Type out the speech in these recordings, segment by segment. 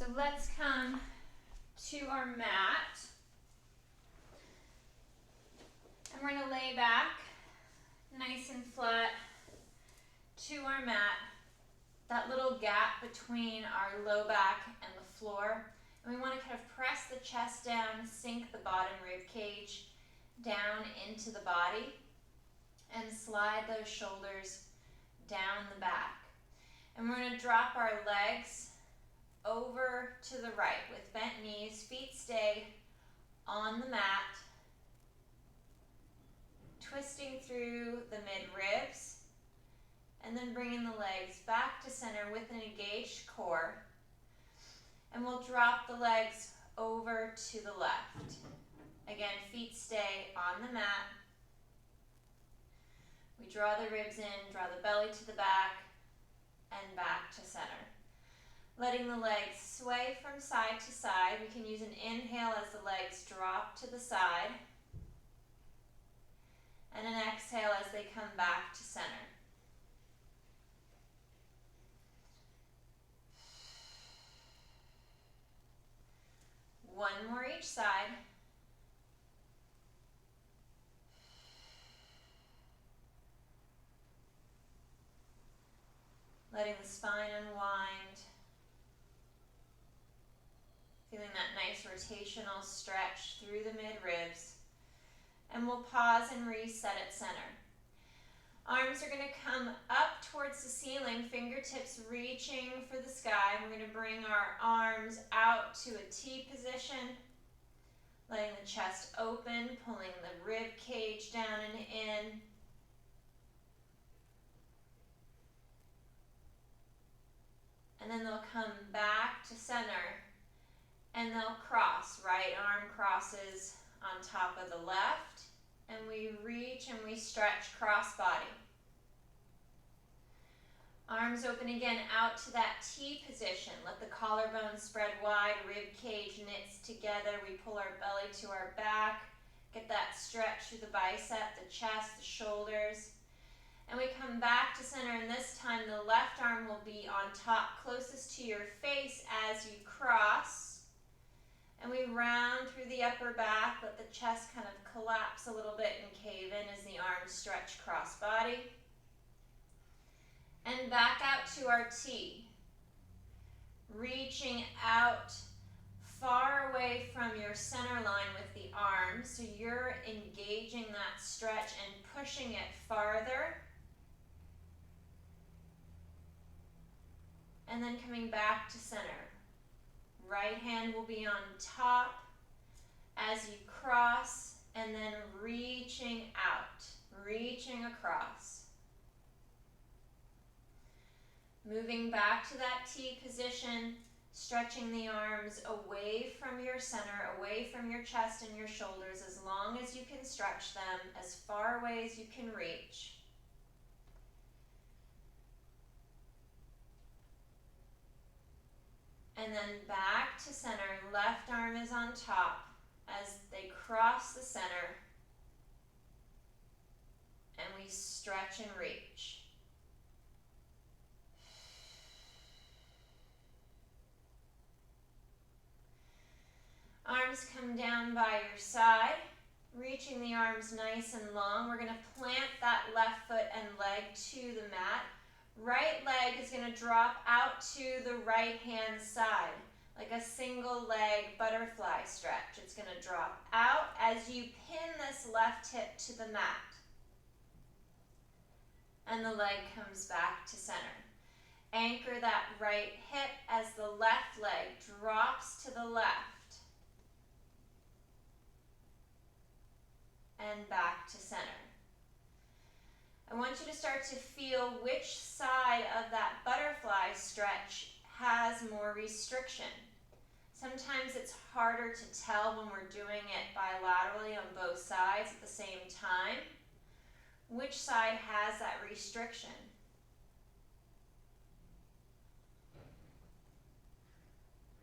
So let's come to our mat. And we're going to lay back nice and flat to our mat. That little gap between our low back and the floor. And we want to kind of press the chest down, sink the bottom rib cage down into the body, and slide those shoulders down the back. And we're going to drop our legs over to the right with bent knees. Feet stay on the mat, twisting through the mid-ribs, and then bringing the legs back to center with an engaged core. And we'll drop the legs over to the left. Again, feet stay on the mat. We draw the ribs in, draw the belly to the back, and back to center. Letting the legs sway from side to side. We can use an inhale as the legs drop to the side, and an exhale as they come back to center. One more each side. Letting the spine unwind. Feeling that nice rotational stretch through the mid-ribs. And we'll pause and reset at center. Arms are going to come up towards the ceiling, fingertips reaching for the sky. We're going to bring our arms out to a T position, letting the chest open, pulling the rib cage down and in. And then they'll come back to center and they'll cross. Right arm crosses on top of the left. And we reach and we stretch cross body. Arms open again out to that T position. Let the collarbone spread wide, rib cage knits together. We pull our belly to our back. Get that stretch through the bicep, the chest, the shoulders. And we come back to center, and this time the left arm will be on top, closest to your face as you cross. And we round through the upper back, let the chest kind of collapse a little bit and cave in as the arms stretch cross body. And back out to our T. Reaching out far away from your center line with the arms, so you're engaging that stretch and pushing it farther. And then coming back to center. Right hand will be on top as you cross, and then reaching out, reaching across. Moving back to that T position, stretching the arms away from your center, away from your chest and your shoulders, as long as you can stretch them, as far away as you can reach. And then back to center, left arm is on top as they cross the center. And we stretch and reach. Arms come down by your side, reaching the arms nice and long. We're going to plant that left foot and leg to the mat. Right leg is going to drop out to the right hand side, like a single leg butterfly stretch. It's going to drop out as you pin this left hip to the mat. And the leg comes back to center. Anchor that right hip as the left leg drops to the left. And back to center. I want you to start to feel which side of that butterfly stretch has more restriction. Sometimes it's harder to tell when we're doing it bilaterally on both sides at the same time. Which side has that restriction?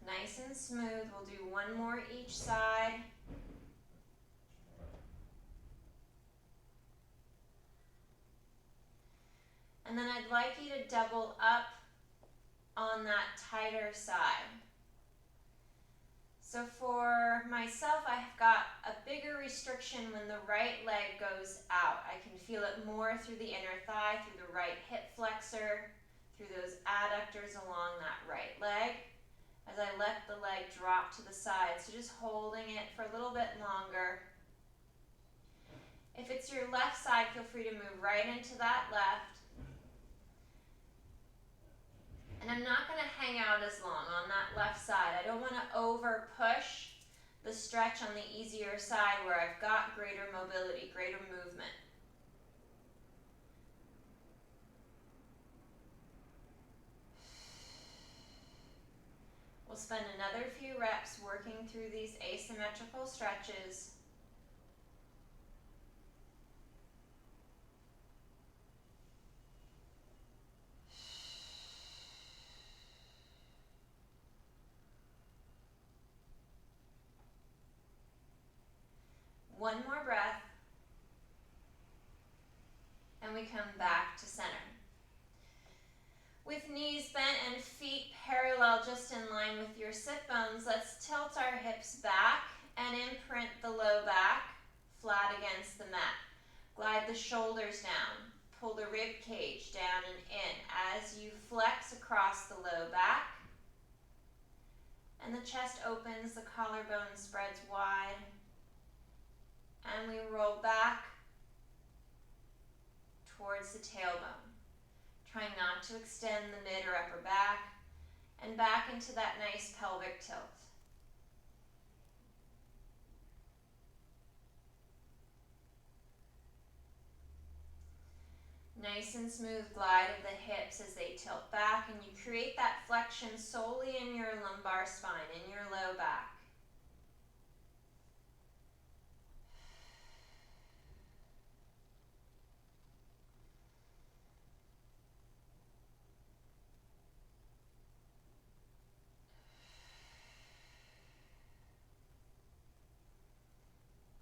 Nice and smooth. We'll do one more each side. And then I'd like you to double up on that tighter side. So for myself, I've got a bigger restriction when the right leg goes out. I can feel it more through the inner thigh, through the right hip flexor, through those adductors along that right leg, as I let the leg drop to the side. So just holding it for a little bit longer. If it's your left side, feel free to move right into that left. And I'm not going to hang out as long on that left side. I don't want to over push the stretch on the easier side where I've got greater mobility, greater movement. We'll spend another few reps working through these asymmetrical stretches. One more breath, and we come back to center. With knees bent and feet parallel, just in line with your sit bones, let's tilt our hips back and imprint the low back flat against the mat. Glide the shoulders down, pull the rib cage down and in as you flex across the low back. And the chest opens, the collarbone spreads wide. And we roll back towards the tailbone. Trying not to extend the mid or upper back. And back into that nice pelvic tilt. Nice and smooth glide of the hips as they tilt back, and you create that flexion solely in your lumbar spine, in your low back.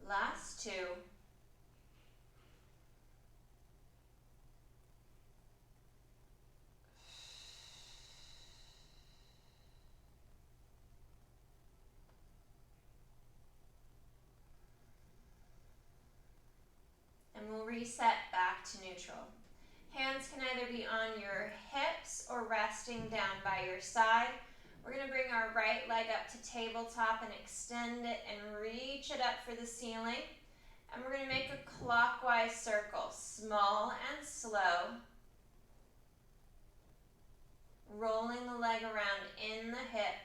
Last two. And we'll reset back to neutral. Hands can either be on your hips or resting down by your side. We're going to bring our right leg up to tabletop and extend it and reach it up for the ceiling. And we're going to make a clockwise circle, small and slow. Rolling the leg around in the hip.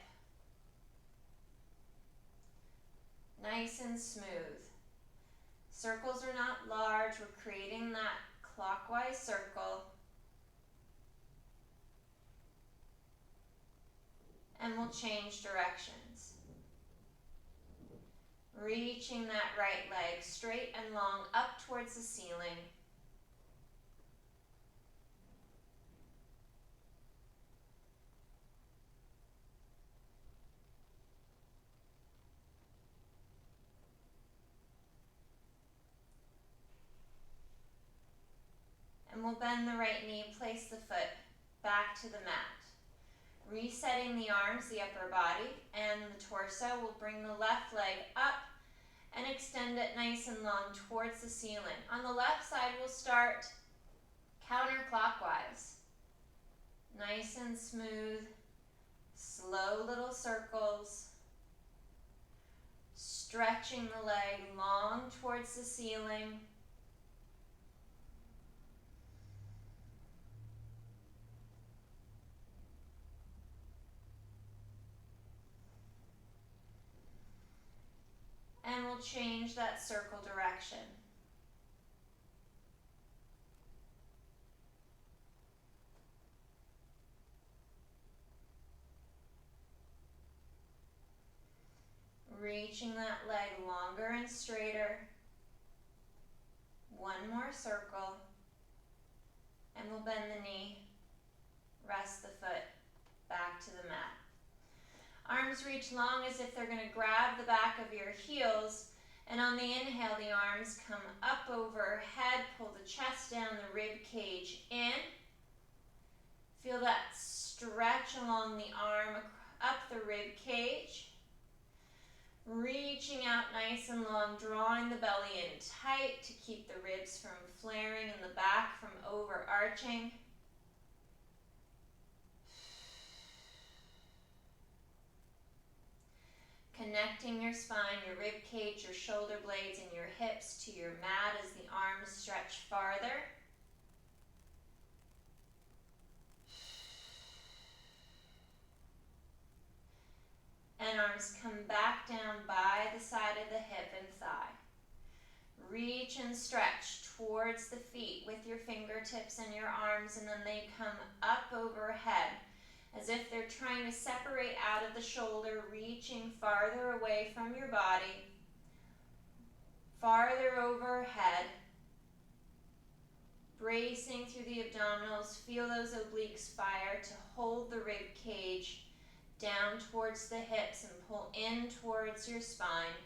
Nice and smooth. Circles are not large. We're creating that clockwise circle. And we'll change directions. Reaching that right leg straight and long up towards the ceiling. And we'll bend the right knee, place the foot back to the mat. Resetting the arms, the upper body, and the torso. We'll bring the left leg up and extend it nice and long towards the ceiling. On the left side, we'll start counterclockwise. Nice and smooth, slow little circles. Stretching the leg long towards the ceiling. And we'll change that circle direction. Reaching that leg longer and straighter. One more circle. And we'll bend the knee, rest the foot back to the mat. Arms reach long as if they're going to grab the back of your heels. And on the inhale, the arms come up overhead. Pull the chest down, the rib cage in. Feel that stretch along the arm, up the rib cage. Reaching out nice and long, drawing the belly in tight to keep the ribs from flaring and the back from overarching. Connecting your spine, your rib cage, your shoulder blades, and your hips to your mat as the arms stretch farther. And arms come back down by the side of the hip and thigh. Reach and stretch towards the feet with your fingertips and your arms, and then they come up overhead as if they're trying to separate out of the shoulder, reaching farther away from your body, farther overhead, bracing through the abdominals. Feel those obliques fire to hold the rib cage down towards the hips and pull in towards your spine.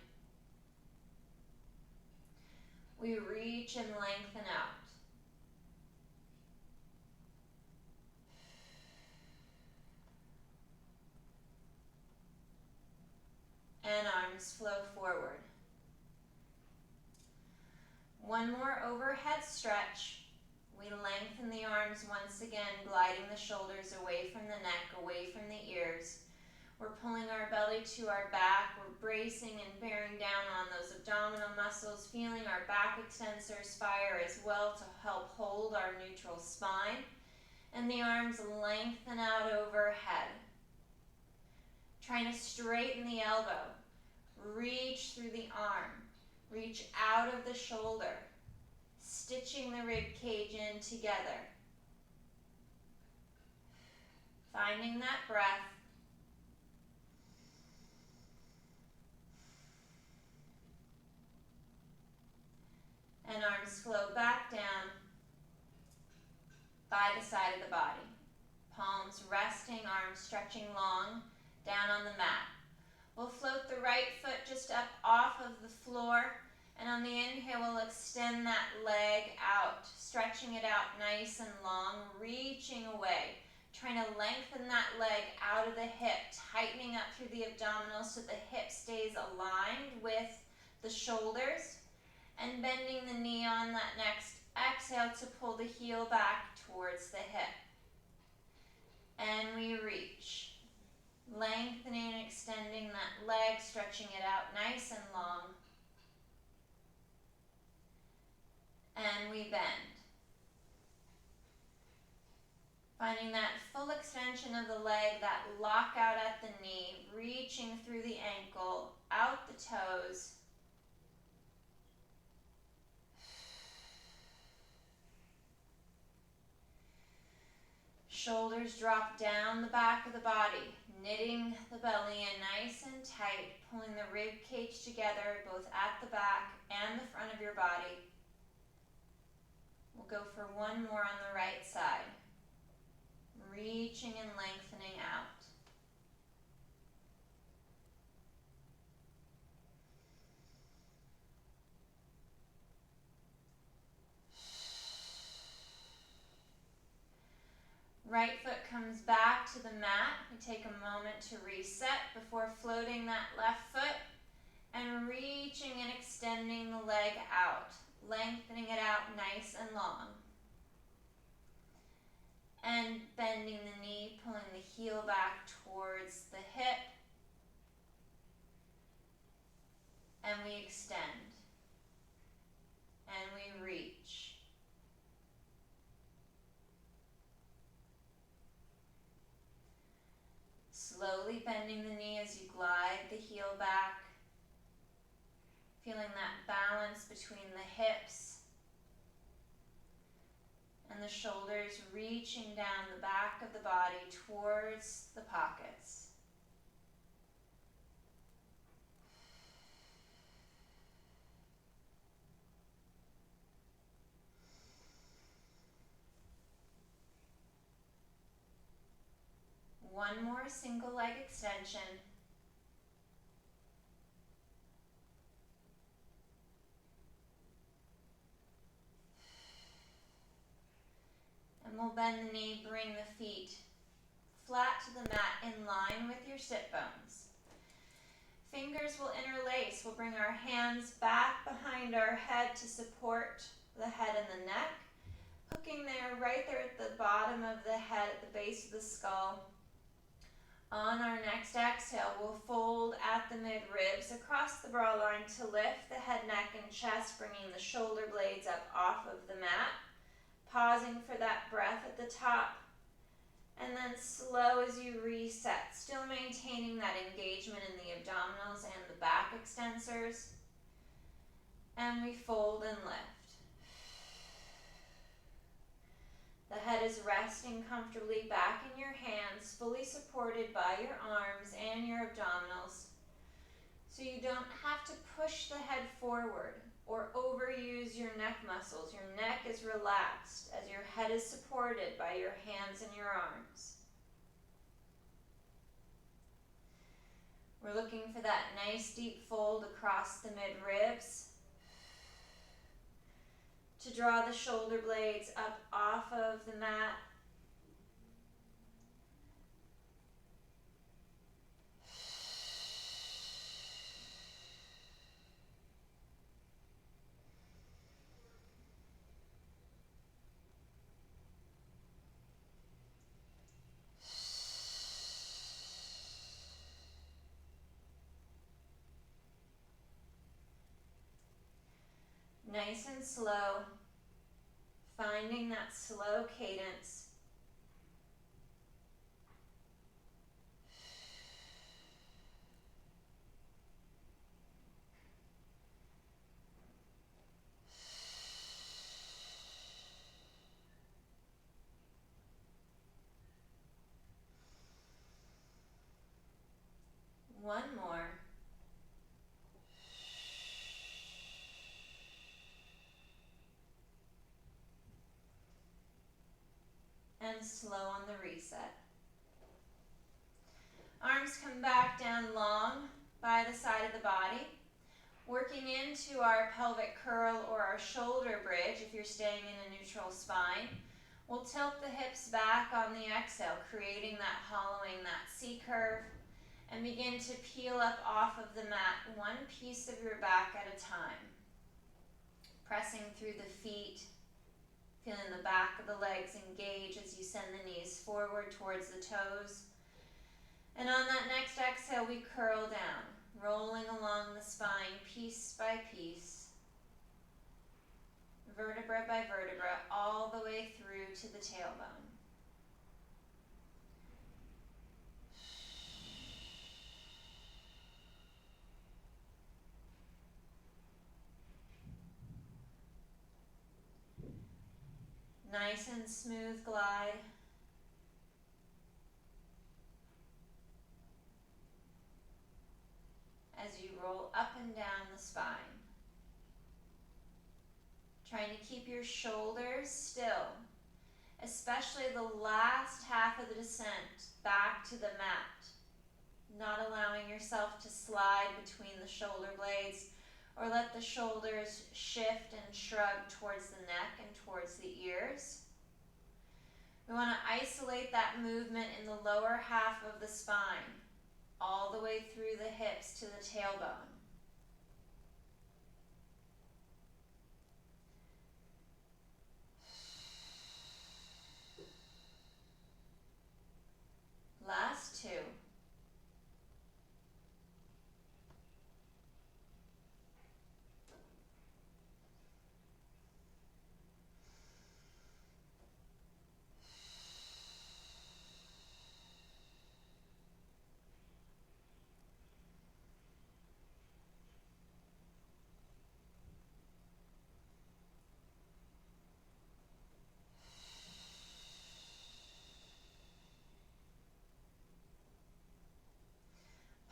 We reach and lengthen out. And arms flow forward. One more overhead stretch. We lengthen the arms once again, gliding the shoulders away from the neck, away from the ears. We're pulling our belly to our back. We're bracing and bearing down on those abdominal muscles, feeling our back extensors fire as well to help hold our neutral spine. And the arms lengthen out overhead. Trying to straighten the elbow. Reach through the arm. Reach out of the shoulder. Stitching the rib cage in together. Finding that breath. And arms flow back down by the side of the body. Palms resting, arms stretching long down on the mat. We'll float the right foot just up off of the floor, and on the inhale we'll extend that leg out, stretching it out nice and long, reaching away, trying to lengthen that leg out of the hip, tightening up through the abdominals so the hip stays aligned with the shoulders, and bending the knee on that next exhale to pull the heel back towards the hip. And we reach, lengthening and extending that leg, stretching it out nice and long. And we bend. Finding that full extension of the leg, that lockout at the knee, reaching through the ankle, out the toes. Shoulders drop down the back of the body, knitting the belly in nice and tight, pulling the rib cage together both at the back and the front of your body. We'll go for one more on the right side, reaching and lengthening out. Right foot comes back to the mat. We take a moment to reset before floating that left foot and reaching and extending the leg out, lengthening it out nice and long. And bending the knee, pulling the heel back towards the hip. And we extend. And we reach. Slowly bending the knee as you glide the heel back, feeling that balance between the hips and the shoulders, reaching down the back of the body towards the pockets. One more single leg extension. And we'll bend the knee, bring the feet flat to the mat in line with your sit bones. Fingers will interlace. We'll bring our hands back behind our head to support the head and the neck. Hooking there, right there at the bottom of the head, at the base of the skull. On our next exhale, we'll fold at the mid-ribs across the brow line to lift the head, neck, and chest, bringing the shoulder blades up off of the mat. Pausing for that breath at the top. And then slow as you reset, still maintaining that engagement in the abdominals and the back extensors. And we fold and lift. The head is resting comfortably back in your hands, fully supported by your arms and your abdominals. So you don't have to push the head forward or overuse your neck muscles. Your neck is relaxed as your head is supported by your hands and your arms. We're looking for that nice deep fold across the mid-ribs to draw the shoulder blades up off of the mat. Nice and slow, finding that slow cadence. One more. And slow on the reset. Arms come back down long by the side of the body. Working into our pelvic curl or our shoulder bridge if you're staying in a neutral spine. We'll tilt the hips back on the exhale, creating that hollowing, that C curve, and begin to peel up off of the mat, one piece of your back at a time. Pressing through the feet, feeling the back of the legs engage as you send the knees forward towards the toes. And on that next exhale, we curl down, rolling along the spine piece by piece, vertebra by vertebra, all the way through to the tailbone. Nice and smooth glide. As you roll up and down the spine. Trying to keep your shoulders still, especially the last half of the descent back to the mat. Not allowing yourself to slide between the shoulder blades or let the shoulders shift and shrug towards the neck and towards the ears. We want to isolate that movement in the lower half of the spine, all the way through the hips to the tailbone. Last two.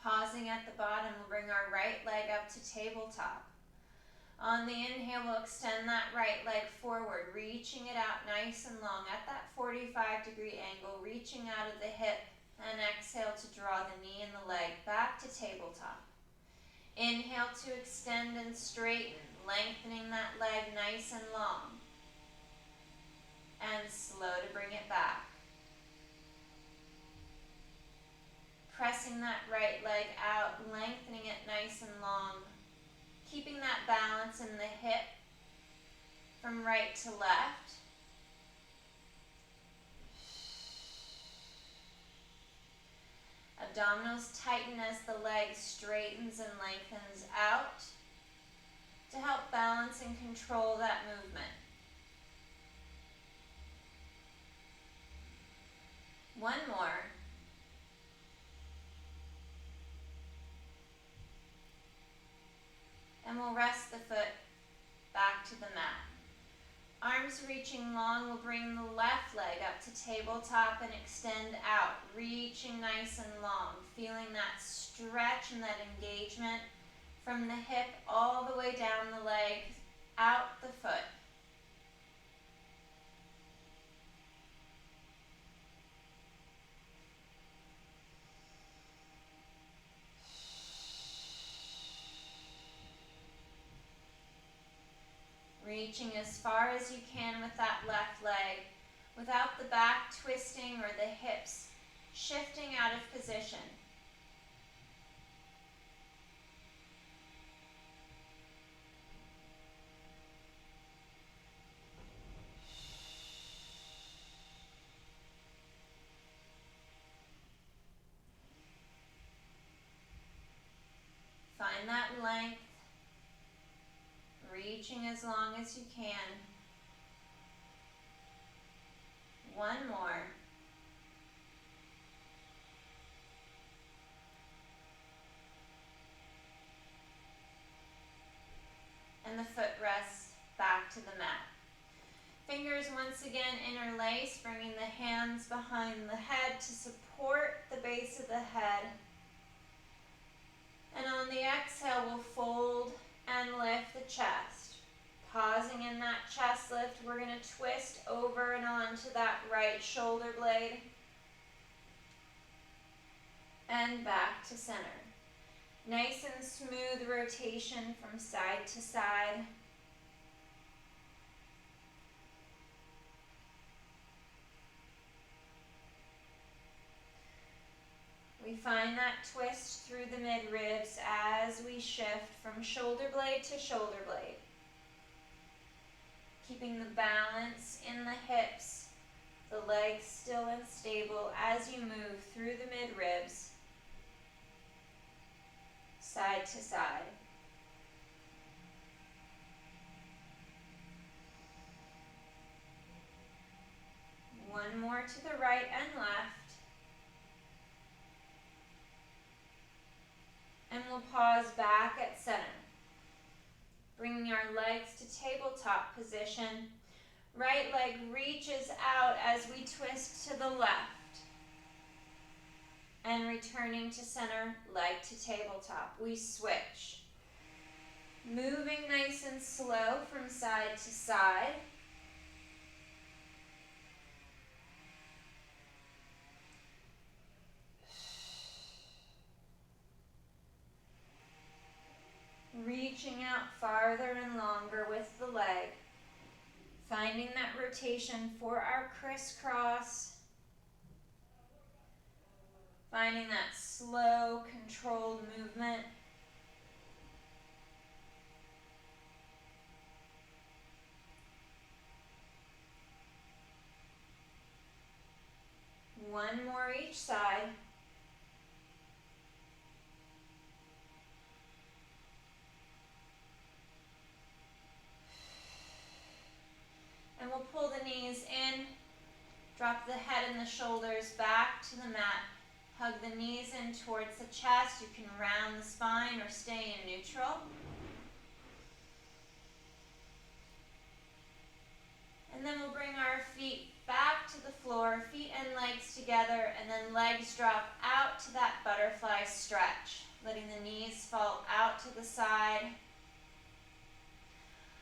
Pausing at the bottom, we'll bring our right leg up to tabletop. On the inhale, we'll extend that right leg forward, reaching it out nice and long at that 45-degree angle, reaching out of the hip, and exhale to draw the knee and the leg back to tabletop. Inhale to extend and straighten, lengthening that leg nice and long. And slow to bring it back. Press pressing that right leg out, lengthening it nice and long. Keeping that balance in the hip from right to left. Abdominals tighten as the leg straightens and lengthens out to help balance and control that movement. One more. And we'll rest the foot back to the mat. Arms reaching long, we'll bring the left leg up to tabletop and extend out, reaching nice and long, feeling that stretch and that engagement from the hip all the way down the leg, out the foot. Reaching as far as you can with that left leg, without the back twisting or the hips shifting out of position. Find that length, reaching as long as you can. One more. And the foot rests back to the mat. Fingers once again interlace, bringing the hands behind the head to support the base of the head. And on the exhale, we'll fold and lift the chest. Pausing in that chest lift, we're going to twist over and onto that right shoulder blade. And back to center. Nice and smooth rotation from side to side. We find that twist through the mid-ribs as we shift from shoulder blade to shoulder blade. Keeping the balance in the hips, the legs still and stable as you move through the mid-ribs, side to side. One more to the right and left. And we'll pause back at center. Bringing our legs to tabletop position. Right leg reaches out as we twist to the left. And returning to center, leg to tabletop. We switch. Moving nice and slow from side to side. Reaching out farther and longer with the leg. Finding that rotation for our crisscross. Finding that slow, controlled movement. One more each side. And we'll pull the knees in, drop the head and the shoulders back to the mat. Hug the knees in towards the chest. You can round the spine or stay in neutral. And then we'll bring our feet back to the floor, feet and legs together, and then legs drop out to that butterfly stretch, letting the knees fall out to the side.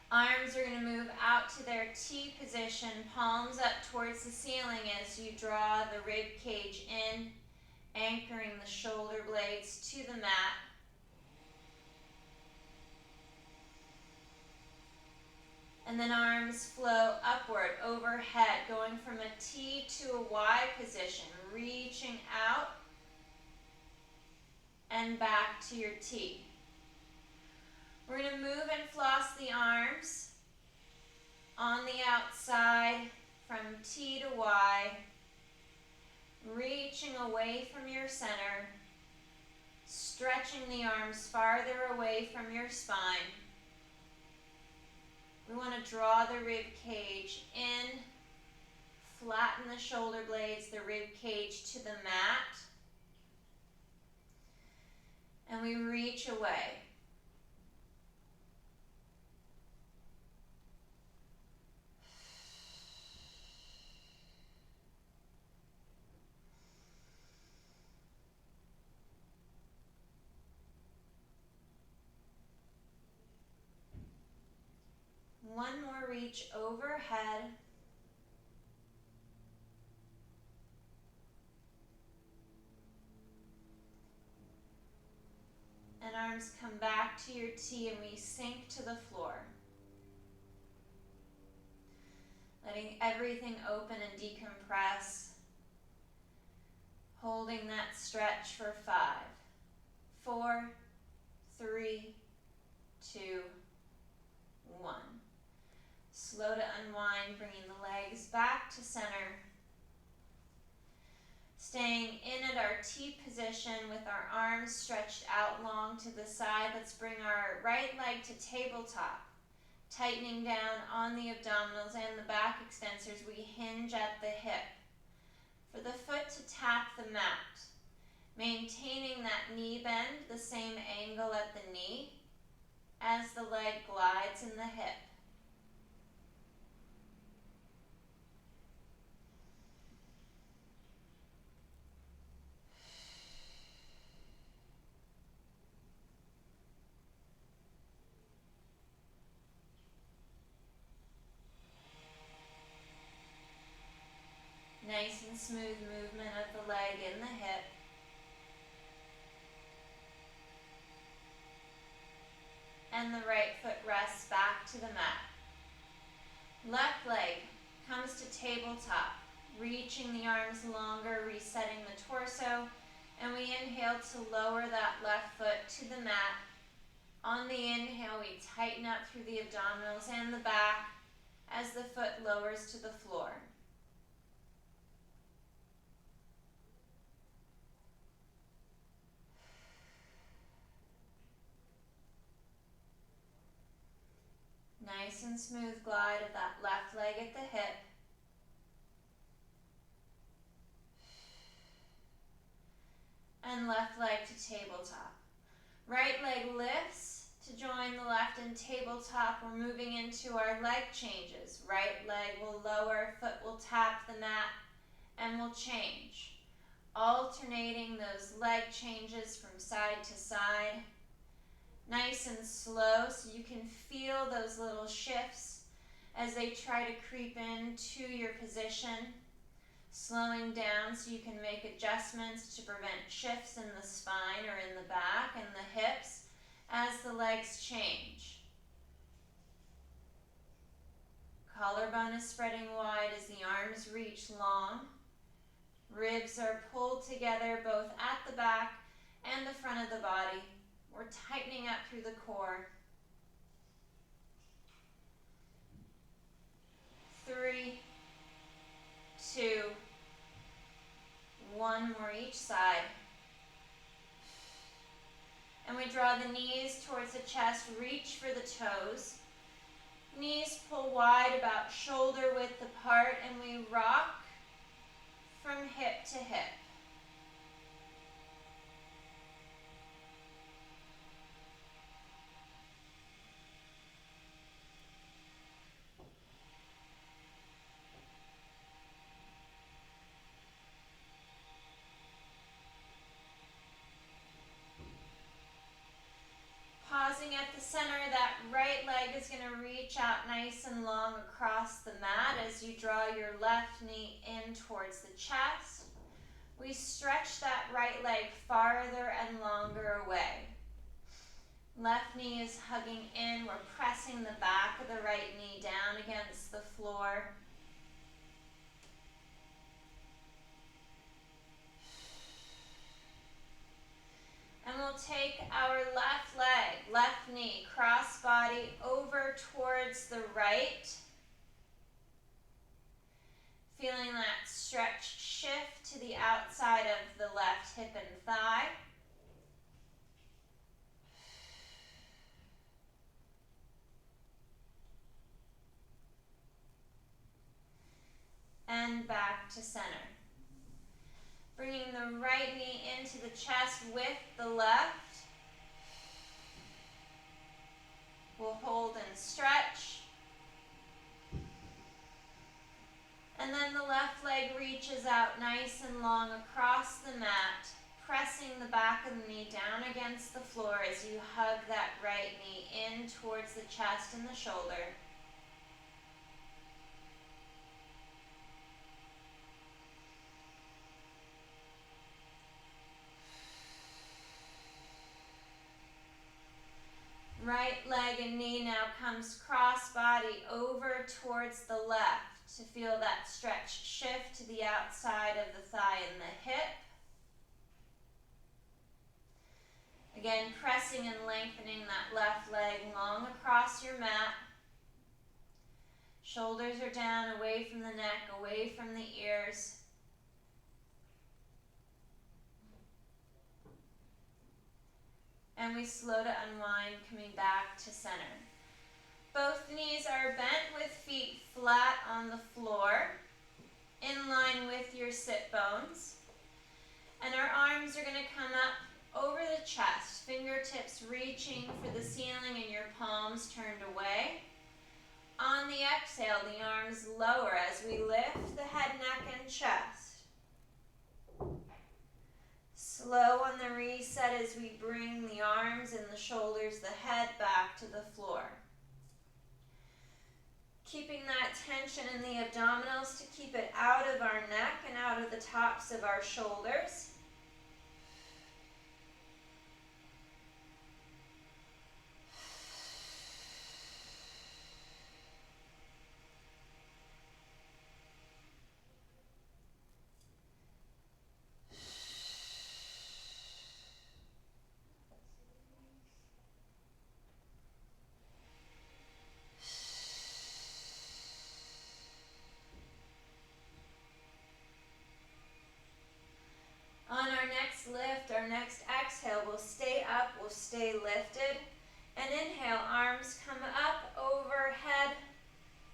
Arms are going to move out to their T position, palms up towards the ceiling as you draw the rib cage in, anchoring the shoulder blades to the mat. And then arms flow upward, overhead, going from a T to a Y position, reaching out and back to your T. We're going to move and floss the arms on the outside from T to Y, reaching away from your center, stretching the arms farther away from your spine. We want to draw the rib cage in, flatten the shoulder blades, the rib cage to the mat, and we reach away. One more reach overhead. And arms come back to your T and we sink to the floor. Letting everything open and decompress. Holding that stretch for 5, 4, 3, 2, 1. Slow to unwind, bringing the legs back to center. Staying in at our T position with our arms stretched out long to the side. Let's bring our right leg to tabletop. Tightening down on the abdominals and the back extensors, we hinge at the hip. For the foot to tap the mat. Maintaining that knee bend, the same angle at the knee as the leg glides in the hip. Nice and smooth movement of the leg in the hip. And the right foot rests back to the mat. Left leg comes to tabletop, reaching the arms longer, resetting the torso, and we inhale to lower that left foot to the mat. On the inhale, we tighten up through the abdominals and the back as the foot lowers to the floor. Nice and smooth glide of that left leg at the hip. And left leg to tabletop. Right leg lifts to join the left in tabletop. We're moving into our leg changes. Right leg will lower, foot will tap the mat, and we'll change. Alternating those leg changes from side to side. Nice and slow so you can feel those little shifts as they try to creep into your position. Slowing down so you can make adjustments to prevent shifts in the spine or in the back and the hips as the legs change. Collarbone is spreading wide as the arms reach long. Ribs are pulled together both at the back and the front of the body. We're tightening up through the core. 3, 2, 1 more each side. And we draw the knees towards the chest, reach for the toes. Knees pull wide, about shoulder width apart, and we rock from hip to hip. Pausing at the center, that right leg is going to reach out nice and long across the mat as you draw your left knee in towards the chest. We stretch that right leg farther and longer away. Left knee is hugging in. We're pressing the back of the right knee down against the floor. And we'll take our left leg, left knee, cross body over towards the right. Feeling that stretch shift to the outside of the left hip and thigh. And back to center. Bringing the right knee into the chest with the left. We'll hold and stretch. And then the left leg reaches out nice and long across the mat, pressing the back of the knee down against the floor as you hug that right knee in towards the chest and the shoulder. Right leg and knee now comes cross body over towards the left to feel that stretch shift to the outside of the thigh and the hip. Again, pressing and lengthening that left leg long across your mat. Shoulders are down, away from the neck, away from the ears. And we slow to unwind, coming back to center. Both knees are bent with feet flat on the floor, in line with your sit bones. And our arms are going to come up over the chest, fingertips reaching for the ceiling and your palms turned away. On the exhale, the arms lower as we lift the head, neck, and chest. Slow on the reset as we bring the arms and the shoulders, the head back to the floor. Keeping that tension in the abdominals to keep it out of our neck and out of the tops of our shoulders. On our next lift, our next exhale, we'll stay up, we'll stay lifted. And inhale, arms come up, overhead,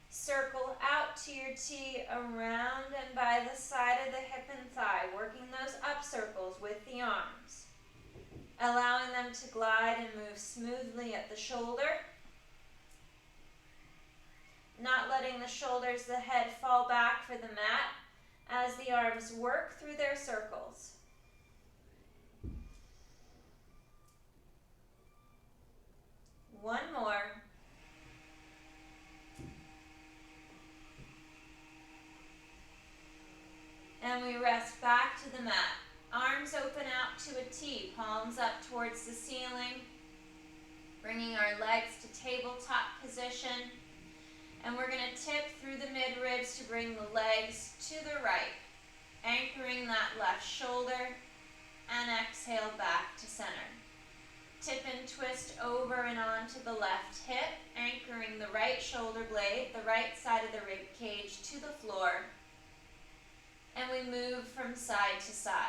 circle out to your T, around and by the side of the hip and thigh, working those up circles with the arms. Allowing them to glide and move smoothly at the shoulder. Not letting the shoulders, the head fall back for the mat as the arms work through their circles. One more. And we rest back to the mat. Arms open out to a T, palms up towards the ceiling. Bringing our legs to tabletop position. And we're going to tip through the mid-ribs to bring the legs to the right. Anchoring that left shoulder. And exhale back to center. Tip and twist over and onto the left hip, anchoring the right shoulder blade, the right side of the rib cage to the floor. And we move from side to side.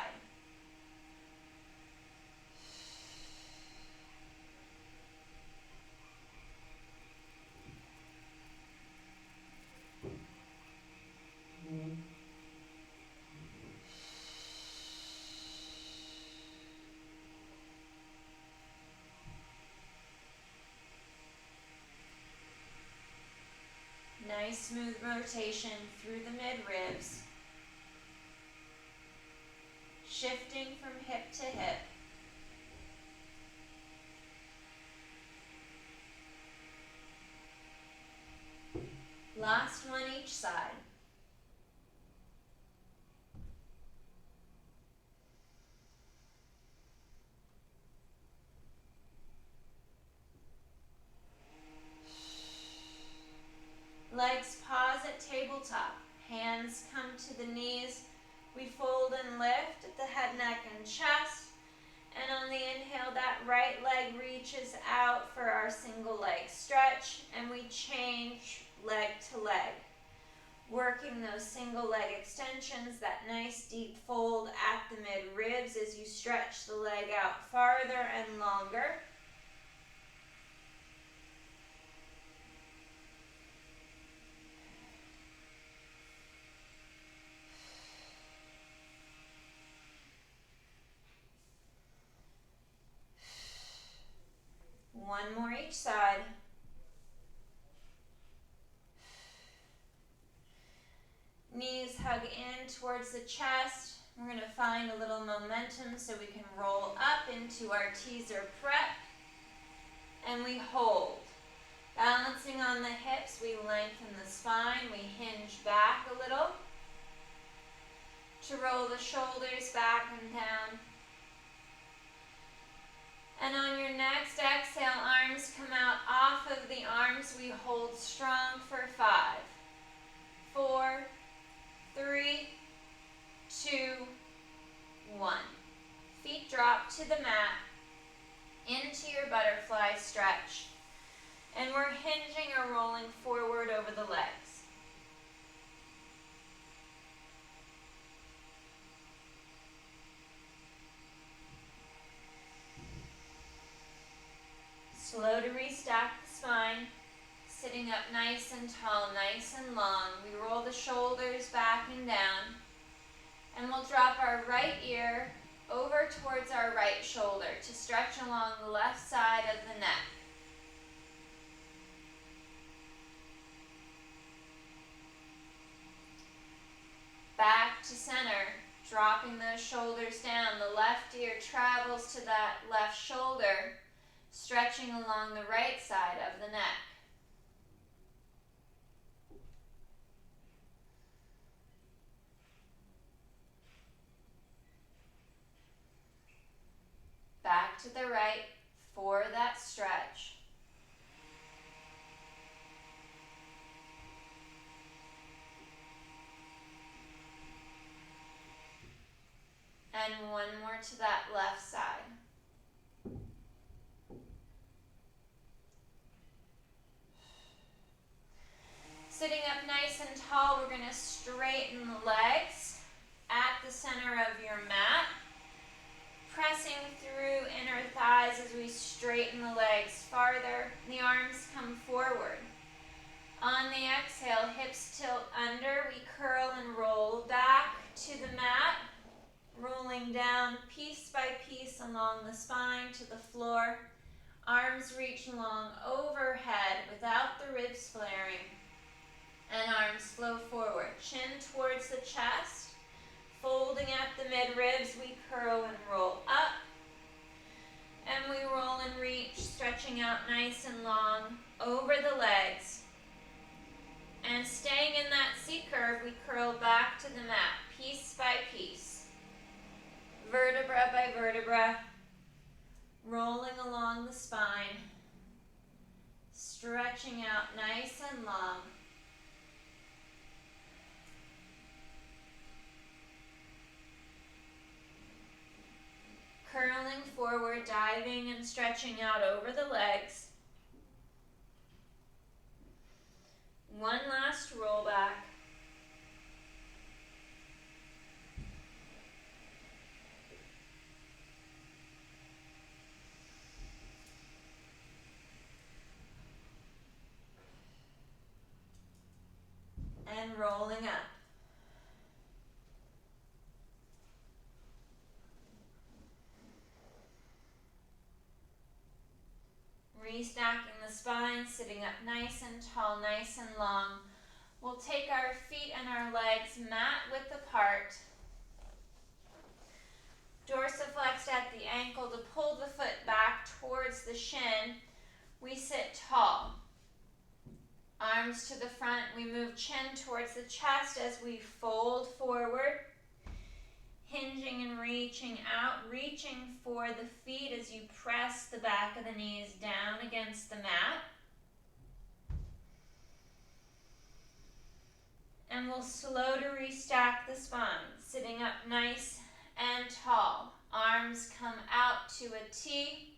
Nice smooth rotation through the mid-ribs. Shifting from hip to hip. Last one each side. Legs pause at tabletop. Hands come to the knees. We fold and lift at the head, neck, and chest. And on the inhale, that right leg reaches out for our single leg stretch, and we change leg to leg. Working those single leg extensions, that nice deep fold at the mid-ribs as you stretch the leg out farther and longer. One more each side. Knees hug in towards the chest. We're going to find a little momentum so we can roll up into our teaser prep. And we hold. Balancing on the hips, we lengthen the spine. We hinge back a little to roll the shoulders back and down. And on your next exhale, arms come out off of the arms. We hold strong for 5, 4, 3, 2, 1. Feet drop to the mat into your butterfly stretch. And we're hinging or rolling forward over the legs. Slow to restack the spine. Sitting up nice and tall, nice and long. We roll the shoulders back and down. And we'll drop our right ear over towards our right shoulder to stretch along the left side of the neck. Back to center, dropping those shoulders down. The left ear travels to that left shoulder, stretching along the right side of the neck. Back to the right for that stretch. And one more to that left side. Sitting up nice and tall, we're going to straighten the legs at the center of your mat. Pressing through inner thighs as we straighten the legs farther. The arms come forward. On the exhale, hips tilt under. We curl and roll back to the mat. Rolling down piece by piece along the spine to the floor. Arms reach long overhead without the ribs flaring. And arms flow forward. Chin towards the chest. Folding at the mid-ribs, we curl and roll up. And we roll and reach, stretching out nice and long over the legs. And staying in that C curve, we curl back to the mat, piece by piece. Vertebra by vertebra, rolling along the spine, stretching out nice and long. Curling forward, diving and stretching out over the legs. One last roll back. And rolling up. Restacking the spine, sitting up nice and tall, nice and long. We'll take our feet and our legs mat width apart. Dorsiflexed at the ankle to pull the foot back towards the shin. We sit tall. Arms to the front, we move chin towards the chest as we fold forward. Hinging and reaching out, reaching for the feet as you press the back of the knees down against the mat. And we'll slow to restack the spine, sitting up nice and tall. Arms come out to a T.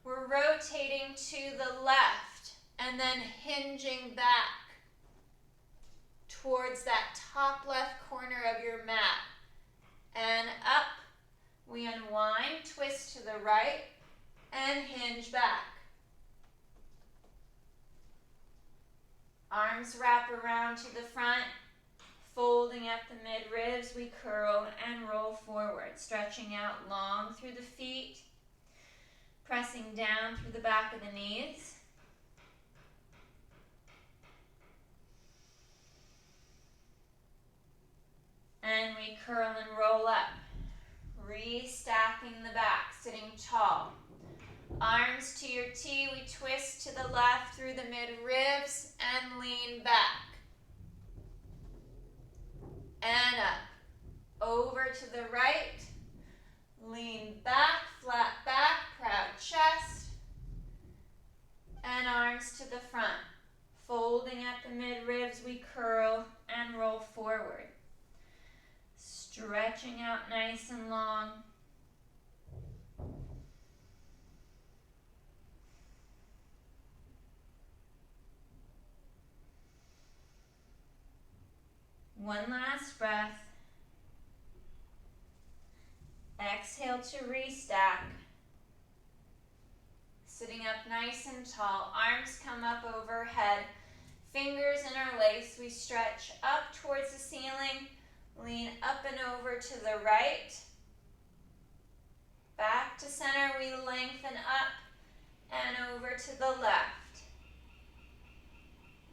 We're rotating to the left and then hinging back towards that top left corner of your mat. And up, we unwind, twist to the right, and hinge back. Arms wrap around to the front, folding at the mid-ribs, we curl and roll forward, stretching out long through the feet, pressing down through the back of the knees. And we curl and roll up, restacking the back, sitting tall. Arms to your T, we twist to the left through the mid-ribs and lean back. And up, over to the right, lean back, flat back, proud chest, and arms to the front. Folding at the mid-ribs, we curl and roll forward. Stretching out nice and long. One last breath. Exhale to restack. Sitting up nice and tall. Arms come up overhead. Fingers interlace. We stretch up towards the ceiling. Lean up and over to the right. Back to center. We lengthen up and over to the left.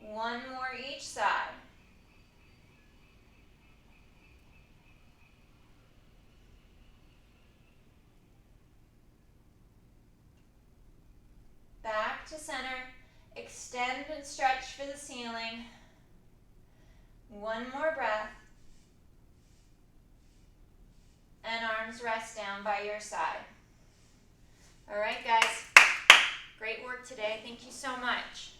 One more each side. Back to center, extend and stretch for the ceiling. One more breath. And arms rest down by your side. All right, guys. Great work today. Thank you so much.